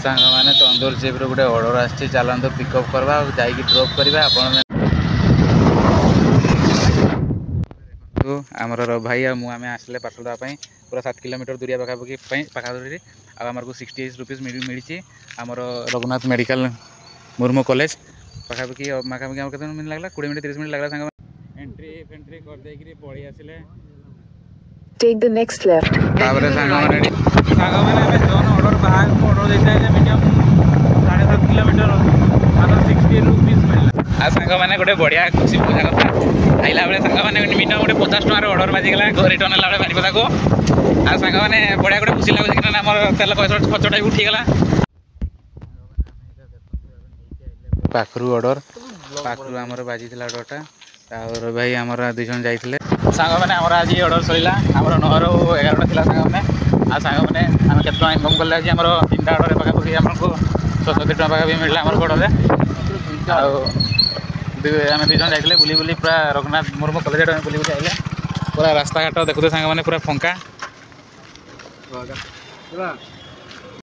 सांग मैंने तंदूर चिप गोटे ऑर्डर आसी चलते पिकअप करवा जाकि ड्रॉप करवा आमर भाई आम आसले पार्सल देवाई पूरा 7 किलोमीटर दूरिया पाखापाखि आमर को 68 रुपीज मिली आमर रघुनाथ मेडिकल मुर्मू कॉलेज पाखापाखि पाखापाखि आम केते मिनट लगला 20 मिनट 30 मिनट लगला सांग एंट्री फेंट्री कर देकरी पळी आसिले टेक द नेक्स्ट लेफ्ट ताबरे सांग माने जोन ऑर्डर बाहर को ऑर्डर देता है मिनिमम 7.5 किलोमीटर मात्र 60 रुपीज मिलला आ सांग माने गोटे बढ़िया खुशी पूजा कथा आइला बेले सांग माने मिनिमम गोटे 50 टका ऑर्डर बाजी गला घर रिटर्न ला बेले बारीपदा को आ सांग माने बढ़िया गोटे खुशी लागो कि हमर तेल पैसा खर्चटा उठी गला पाखरु ऑर्डर पाखरु हमर बाजी थिला ऑर्डरटा और भाई हमर दुई जन जाइथिले सांग माने हमर आज ऑर्डर सरिला हमर 9 रो 11 थिला सांग माने आ सांग माने हम केतना इनकम करले आज हमर तीनटा ऑर्डर पाखापाखि हमको 70 टका पाखापाखि मिलला हमर ऑर्डर आम दुई जन जाइए बुली बुली पूरा रघुनाथ मुर्मू कॉलेज बुली बुली आइले पूरा रास्ता घाट देखुते सांग माने पूरा फंका